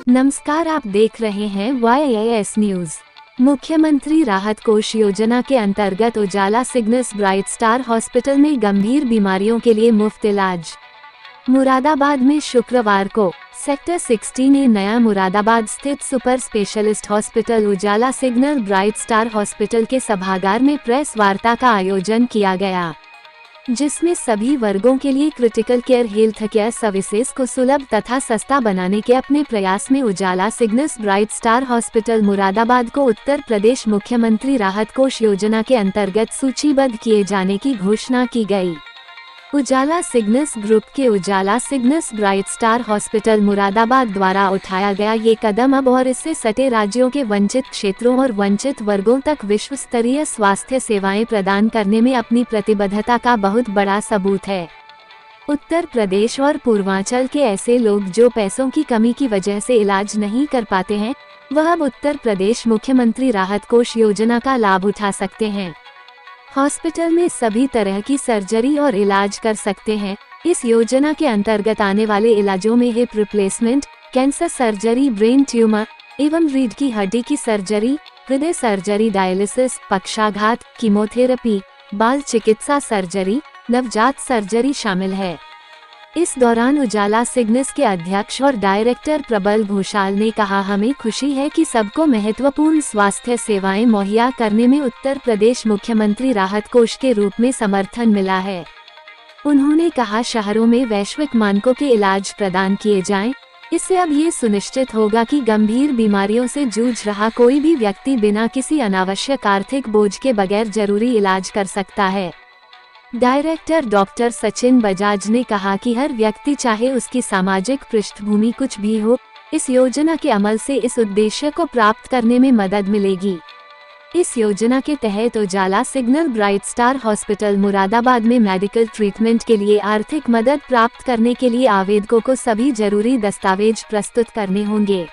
नमस्कार, आप देख रहे हैं YAS न्यूज। मुख्यमंत्री राहत कोष योजना के अंतर्गत उजाला सिग्नस ब्राइट स्टार हॉस्पिटल में गंभीर बीमारियों के लिए मुफ्त इलाज। मुरादाबाद में शुक्रवार को सेक्टर 16A नया मुरादाबाद स्थित सुपर स्पेशलिस्ट हॉस्पिटल उजाला सिग्नल ब्राइट स्टार हॉस्पिटल के सभागार में प्रेस वार्ता का आयोजन किया गया, जिसमें सभी वर्गों के लिए critical care health care services को सुलभ तथा सस्ता बनाने के अपने प्रयास में Ujala Cygnus Bright Star Hospital Moradabad को उत्तर प्रदेश मुख्यमंत्री राहत कोष योजना के अंतर्गत सूचीबद्ध किए जाने की घोषणा की गई। उजाला सिग्नस ग्रुप के Ujala Cygnus Bright Star Hospital Moradabad द्वारा उठाया गया ये कदम अब और इससे सटे राज्यों के वंचित क्षेत्रों और वंचित वर्गों तक विश्व स्तरीय स्वास्थ्य सेवाएं प्रदान करने में अपनी प्रतिबद्धता का बहुत बड़ा सबूत है। उत्तर प्रदेश और पूर्वांचल के ऐसे लोग जो पैसों की कमी की वजह से इलाज नहीं कर पाते हैं, वह अब उत्तर प्रदेश मुख्यमंत्री राहत कोष योजना का लाभ उठा सकते हैं। हॉस्पिटल में सभी तरह की सर्जरी और इलाज कर सकते हैं। इस योजना के अंतर्गत आने वाले इलाजों में hip replacement, cancer surgery, brain tumour एवं रीढ़ की हड्डी की सर्जरी, हृदय सर्जरी, डायलिसिस, पक्षाघात, कीमोथेरेपी, बाल चिकित्सा सर्जरी, नवजात सर्जरी शामिल है। इस दौरान उजाला सिग्नस के अध्यक्ष और डायरेक्टर प्रबल घोषाल ने कहा, हमें खुशी है कि सबको महत्वपूर्ण स्वास्थ्य सेवाएं मुहैया करने में उत्तर प्रदेश मुख्यमंत्री राहत कोष के रूप में समर्थन मिला है। उन्होंने कहा, शहरों में वैश्विक मानकों के इलाज प्रदान किए जाएं। इससे अब ये सुनिश्चित होगा कि गंभीर बीमारियों से जूझ रहा कोई भी व्यक्ति बिना किसी अनावश्यक आर्थिक बोझ के बगैर जरूरी इलाज कर सकता है। डायरेक्टर डॉक्टर सचिन बजाज ने कहा कि हर व्यक्ति, चाहे उसकी सामाजिक पृष्ठभूमि कुछ भी हो, इस योजना के अमल से इस उद्देश्य को प्राप्त करने में मदद मिलेगी। इस योजना के तहत Ujala Cygnus Bright Star Hospital Moradabad में मेडिकल ट्रीटमेंट के लिए आर्थिक मदद प्राप्त करने के लिए आवेदकों को सभी जरूरी दस्तावेज प्रस्तुत करने होंगे।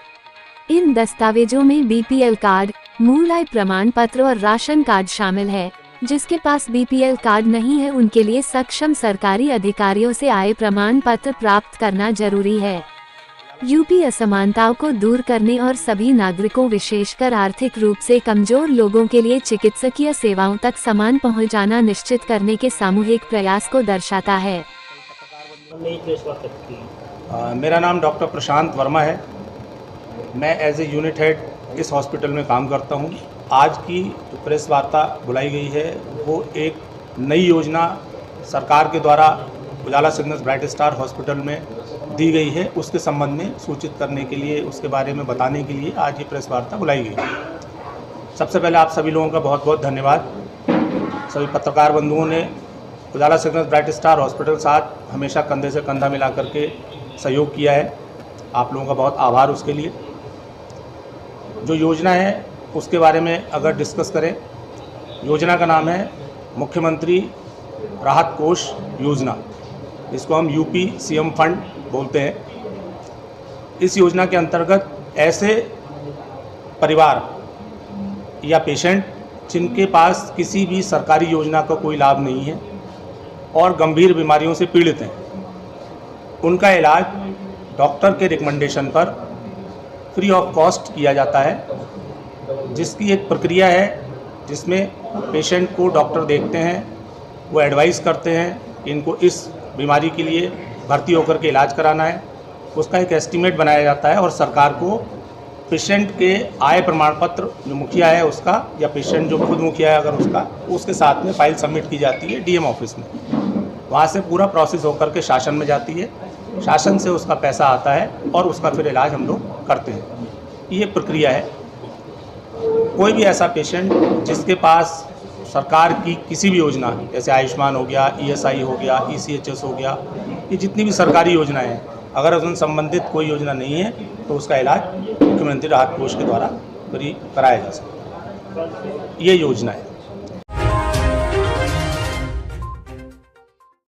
इन दस्तावेजों में BPL कार्ड, मूल आय प्रमाण पत्र और राशन कार्ड शामिल है। जिसके पास BPL कार्ड नहीं है, उनके लिए सक्षम सरकारी अधिकारियों से आय प्रमाण पत्र प्राप्त करना जरूरी है। यूपी असमानताओं को दूर करने और सभी नागरिकों, विशेषकर आर्थिक रूप से कमजोर लोगों के लिए चिकित्सकीय सेवाओं तक समान पहुंचाना निश्चित करने के सामूहिक प्रयास को दर्शाता है। मेरा नाम डॉक्टर प्रशांत वर्मा है। मैं एज ए यूनिट हेड इस हॉस्पिटल में काम करता हूं। आज की जो प्रेस वार्ता बुलाई गई है वो एक नई योजना सरकार के द्वारा उजाला सिग्नस ब्राइट स्टार हॉस्पिटल में दी गई है, उसके संबंध में सूचित करने के लिए, उसके बारे में बताने के लिए आज ये प्रेस वार्ता बुलाई गई है। सबसे पहले आप सभी लोगों का बहुत बहुत धन्यवाद। सभी पत्रकार बंधुओं ने उजाला सिग्नस ब्राइट स्टार हॉस्पिटल साथ हमेशा कंधे से कंधा मिला करके सहयोग किया है। आप लोगों का बहुत आभार उसके लिए। जो योजना है उसके बारे में अगर डिस्कस करें, योजना का नाम है मुख्यमंत्री राहत कोष योजना, इसको हम UP CM फंड बोलते हैं। इस योजना के अंतर्गत ऐसे परिवार या पेशेंट जिनके पास किसी भी सरकारी योजना का कोई लाभ नहीं है और गंभीर बीमारियों से पीड़ित हैं, उनका इलाज डॉक्टर के रिकमेंडेशन पर फ्री ऑफ कॉस्ट किया जाता है। जिसकी एक प्रक्रिया है जिसमें पेशेंट को डॉक्टर देखते हैं, वो एडवाइस करते हैं कि इनको इस बीमारी के लिए भर्ती होकर के इलाज कराना है। उसका एक एस्टीमेट बनाया जाता है और सरकार को पेशेंट के आय प्रमाण पत्र, जो मुखिया है उसका या पेशेंट जो खुद मुखिया है अगर उसका, उसके साथ में फाइल सबमिट की जाती है DM ऑफिस में। वहाँ से पूरा प्रोसेस होकर के शासन में जाती है, शासन से उसका पैसा आता है और उसका फिर इलाज हम लोग करते हैं। ये प्रक्रिया है। कोई भी ऐसा पेशेंट जिसके पास सरकार की किसी भी योजना, जैसे आयुष्मान हो गया, ESI हो गया, ECHS हो गया, ये जितनी भी सरकारी योजनाएं हैं, अगर उन संबंधित कोई योजना नहीं है तो उसका इलाज मुख्यमंत्री राहत कोष के द्वारा फ्री कराया जा सकता है। ये योजना है।